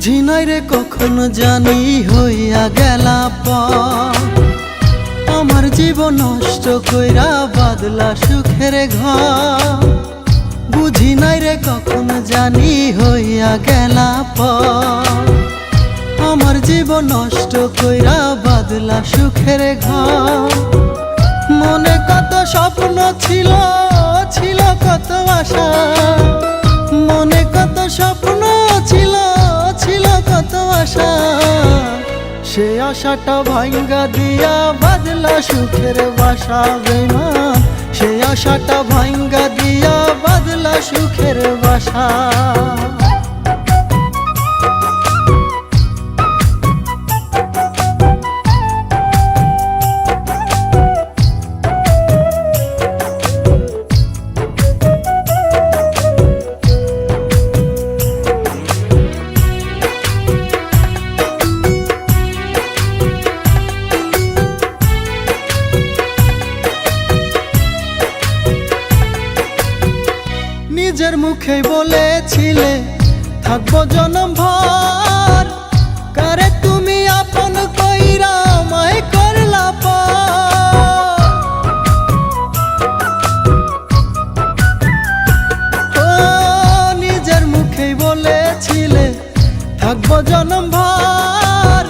বুঝি নাই রে কখনো জানি হইয়া গেলা পর আমার জীবন নষ্ট কইরা বাদলা সুখের ঘর। বুঝি নাই রে কখনো জানি হইয়া গেলা পর আমার জীবন নষ্ট কইরা বাদলা সুখের ঘর। মনে কত স্বপ্ন ছিল ছিল কত আশা, মনে কত স্বপ্ন ছিল ছিল কত আশা, সে আশাটা ভাঙ্গা দিয়া বাদলা সুখের বাসা বেমান। সে আশাটা ভাঙ্গা দিয়া বাদলা সুখের বাসা। নিজের মুখে বলেছিলে থাকবো জনম ভর, কারে তুমি আপন কইরা আমায় করলা পর। ও নিজের মুখে বলেছিলে থাকবো জনম ভর,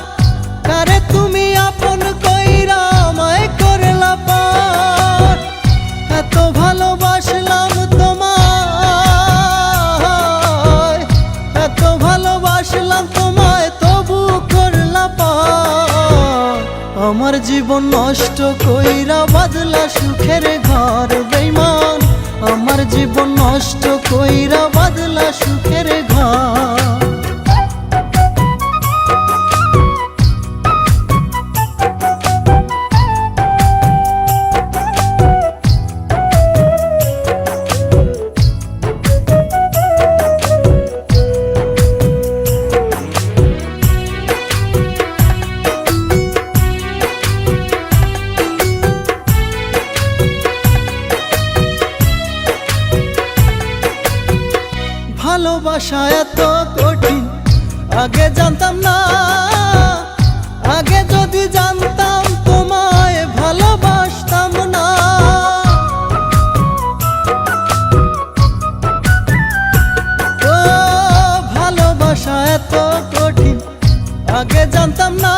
কারে তুমি আপন কইরা আমায় করলা পর। এত ভালোবাসলাম আমার জীবন নষ্ট কইরা বাদলা সুখের ঘর বেঈমান। আমার জীবন নষ্ট কইরা বাদলা সুখের ঘর। ভালোবাসা এত কঠিন আগে জানতাম না, আগে যদি জানতাম তোমায় ভালোবাসতাম না। ও ভালোবাসা এত কঠিন আগে জানতাম না,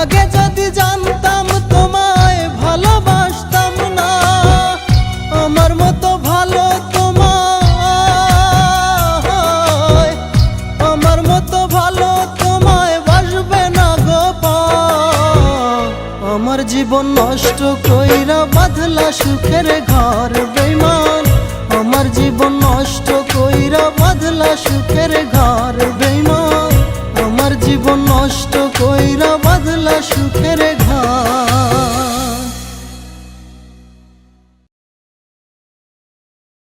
আগে যদি জানতাম তোমায় ভালোবাসতাম না। আমার মতো ভালো আমার জীবন নষ্ট কইরা বাদলা সুখের ঘর।